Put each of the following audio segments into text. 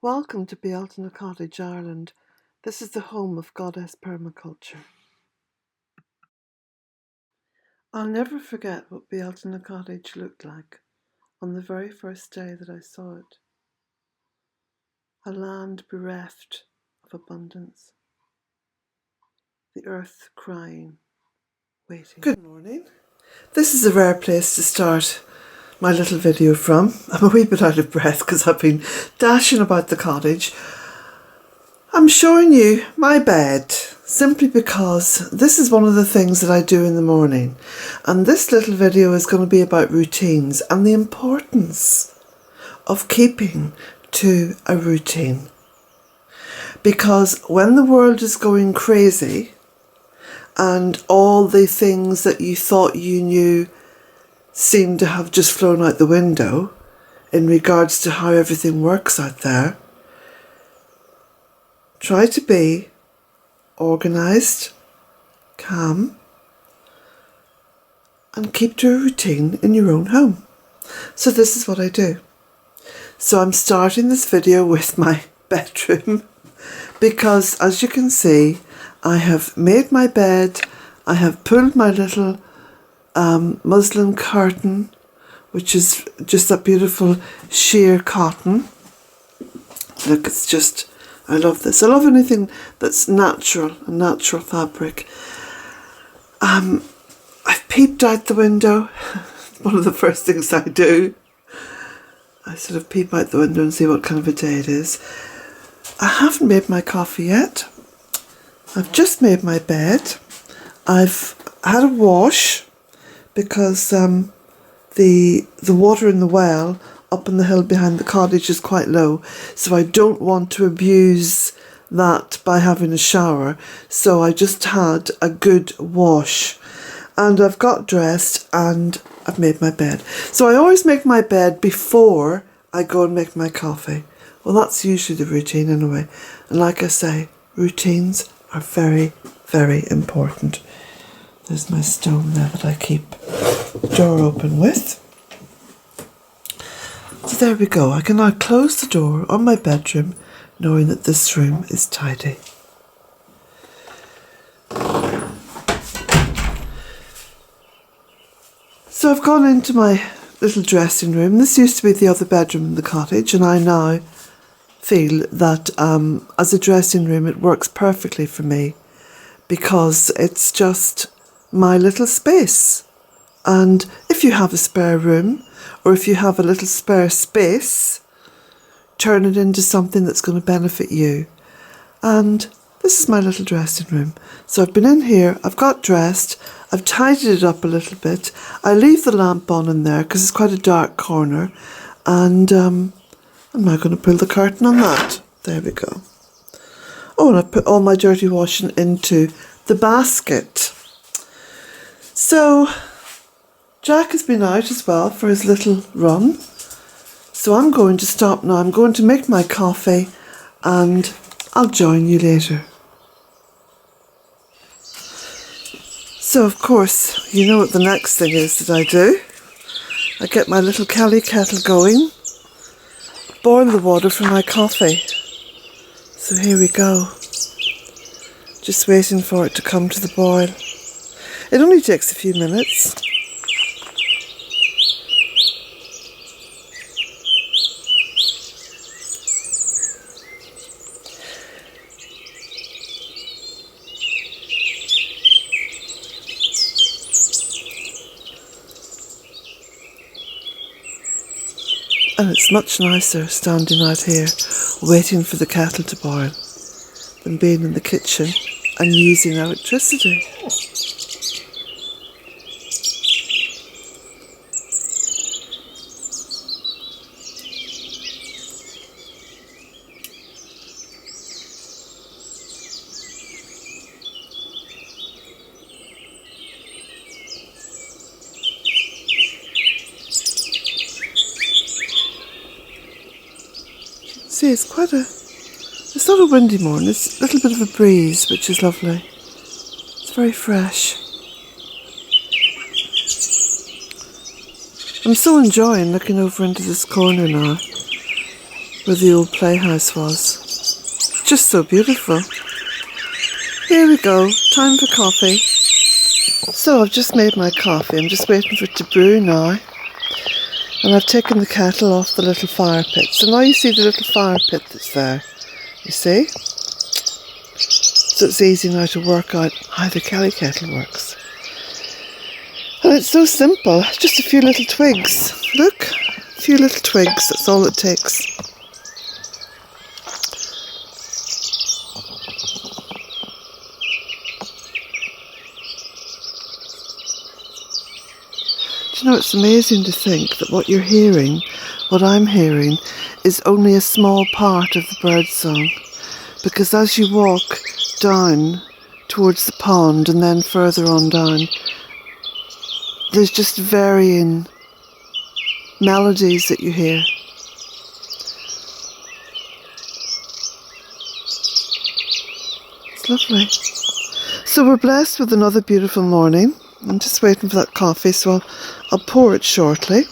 Welcome to Bealtaine, Cottage, Ireland. This is the home of goddess permaculture. I'll never forget what Bealtaine Cottage looked like on the very first day that I saw it. A land bereft of abundance. The earth crying, waiting. Good morning. This is a rare place to start my little video from. I'm a wee bit out of breath because I've been dashing about the cottage. I'm showing you my bed simply because this is one of the things that I do in the morning, and this little video is going to be about routines and the importance of keeping to a routine. Because when the world is going crazy and all the things that you thought you knew seem to have just flown out the window in regards to how everything works out there, try to be organised, calm, and keep to a routine in your own home. So this is what I do. So I'm starting this video with my bedroom because, as you can see, I have made my bed. I have pulled my little muslin curtain, which is just that beautiful sheer cotton. Look, it's just, I love this. I love anything that's natural, a natural fabric. I've peeped out the window. One of the first things I do. I sort of peep out the window and see what kind of a day it is. I haven't made my coffee yet. I've just made my bed. I've had a wash because the water in the well up on the hill behind the cottage is quite low, so I don't want to abuse that by having a shower. So I just had a good wash, and I've got dressed and I've made my bed. So I always make my bed before I go and make my coffee. Well, that's usually the routine anyway. And like I say, routines are very, very important. There's my stone there that I keep the door open with. So there we go. I can now close the door on my bedroom knowing that this room is tidy. So I've gone into my little dressing room. This used to be the other bedroom in the cottage, and I now feel that as a dressing room it works perfectly for me because it's just my little space. And if you have a spare room or if you have a little spare space, turn it into something that's going to benefit you. And this is my little dressing room. So I've been in here, I've got dressed, I've tidied it up a little bit. I leave the lamp on in there because it's quite a dark corner, and I'm now going to pull the curtain on that. There we go. Oh, and I put all my dirty washing into the basket. So Jack has been out as well for his little run. So I'm going to stop now. I'm going to make my coffee and I'll join you later. So of course, you know what the next thing is that I do. I get my little Kelly kettle going, boil the water for my coffee. So here we go. Just waiting for it to come to the boil. It only takes a few minutes. And it's much nicer standing out here waiting for the kettle to boil than being in the kitchen and using electricity. See, it's not a windy morning, it's a little bit of a breeze, which is lovely. It's very fresh. I'm so enjoying looking over into this corner now where the old playhouse was. Just so beautiful. Here we go, time for coffee. So I've just made my coffee, I'm just waiting for it to brew now. And I've taken the kettle off the little fire pit. So now you see the little fire pit that's there, you see? So it's easy now to work out how the Kelly kettle works. And it's so simple, just a few little twigs. Look, a few little twigs, that's all it takes. Do you know, it's amazing to think that what you're hearing, what I'm hearing, is only a small part of the birdsong. Because as you walk down towards the pond and then further on down, there's just varying melodies that you hear. It's lovely. So we're blessed with another beautiful morning. I'm just waiting for that coffee, so I'll pour it shortly.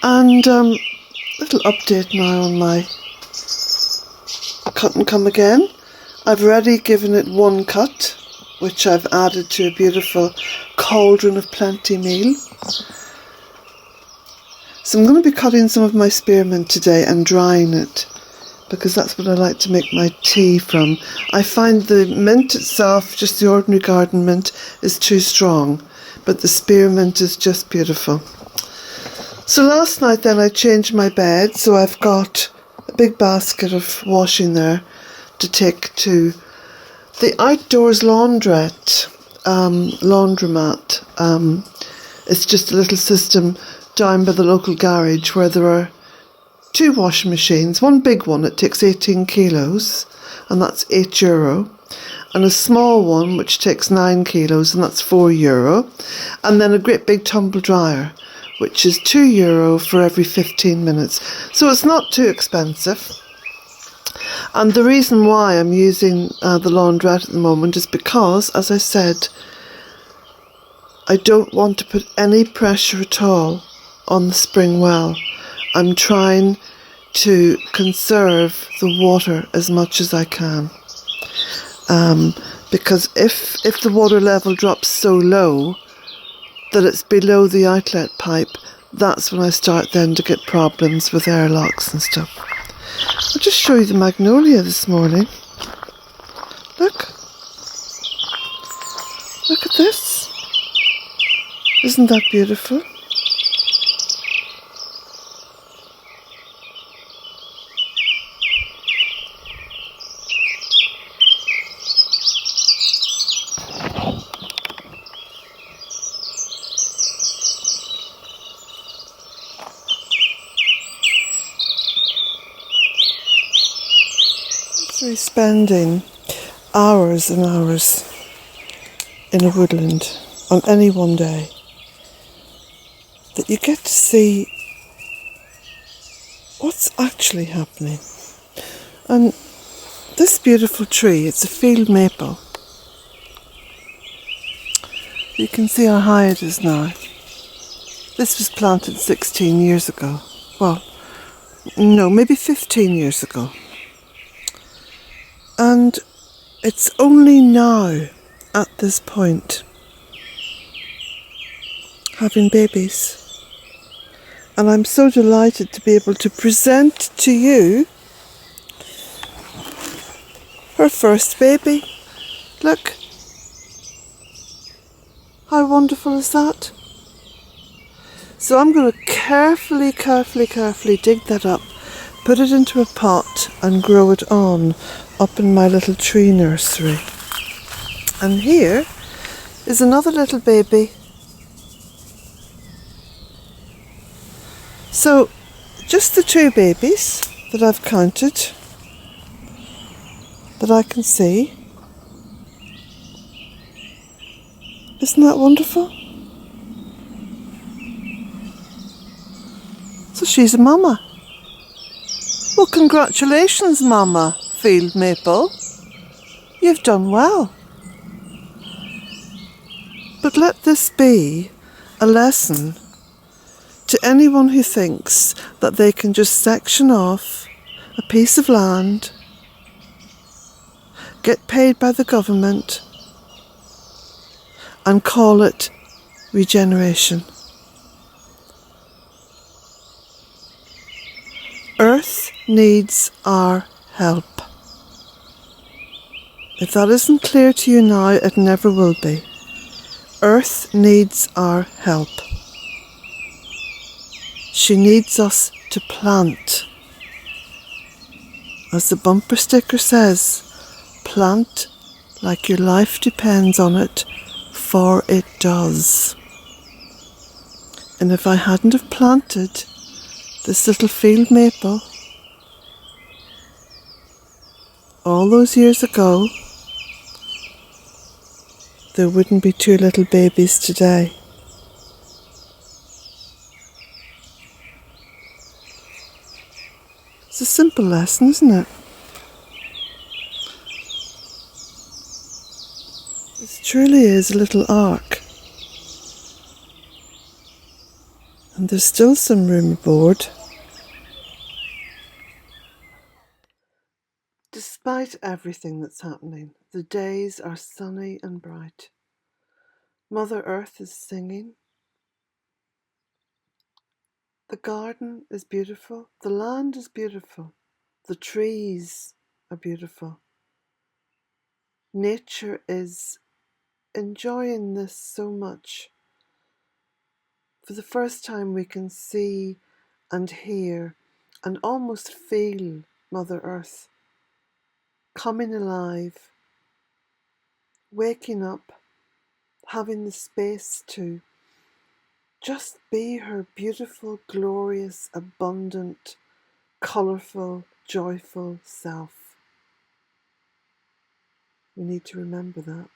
And little update now on my cut and come again. I've already given it one cut, which I've added to a beautiful cauldron of plenty meal. So I'm going to be cutting some of my spearmint today and drying it, because that's what I like to make my tea from. I find the mint itself, just the ordinary garden mint, is too strong, but the spearmint is just beautiful. So last night then I changed my bed, so I've got a big basket of washing there to take to the outdoors laundromat. It's just a little system down by the local garage where there are two washing machines. One big one, it takes 18 kilos, and that's €8. And a small one, which takes 9 kilos, and that's €4. And then a great big tumble dryer, which is €2 for every 15 minutes. So it's not too expensive. And the reason why I'm using the laundrette at the moment is because, as I said, I don't want to put any pressure at all on the spring well. I'm trying to conserve the water as much as I can. Because if the water level drops so low that it's below the outlet pipe, that's when I start then to get problems with airlocks and stuff. I'll just show you the magnolia this morning. Look. Look at this. Isn't that beautiful? Spending hours and hours in a woodland on any one day, that you get to see what's actually happening. And this beautiful tree, it's a field maple. You can see how high it is now. This was planted 16 years ago. Well, no, maybe 15 years ago. And it's only now, at this point, having babies. And I'm so delighted to be able to present to you her first baby. Look. How wonderful is that? So I'm going to carefully dig that up, put it into a pot and grow it on up in my little tree nursery. And here is another little baby. So just the two babies that I've counted that I can see. Isn't that wonderful? So she's a mama. Well, congratulations, Mama Field Maple. You've done well. But let this be a lesson To anyone who thinks that they can just section off a piece of land, get paid by the government, and call it regeneration. Earth needs our help. If that isn't clear to you now, it never will be. Earth needs our help. She needs us to plant. As the bumper sticker says, plant like your life depends on it, for it does. And if I hadn't have planted this little field maple all those years ago, there wouldn't be two little babies today. It's a simple lesson, isn't it? This truly is a little ark. And there's still some room aboard. Despite everything that's happening, the days are sunny and bright. Mother Earth is singing. The garden is beautiful. The land is beautiful. The trees are beautiful. Nature is enjoying this so much. For the first time we can see and hear and almost feel Mother Earth coming alive, waking up, having the space to just be her beautiful, glorious, abundant, colourful, joyful self. We need to remember that.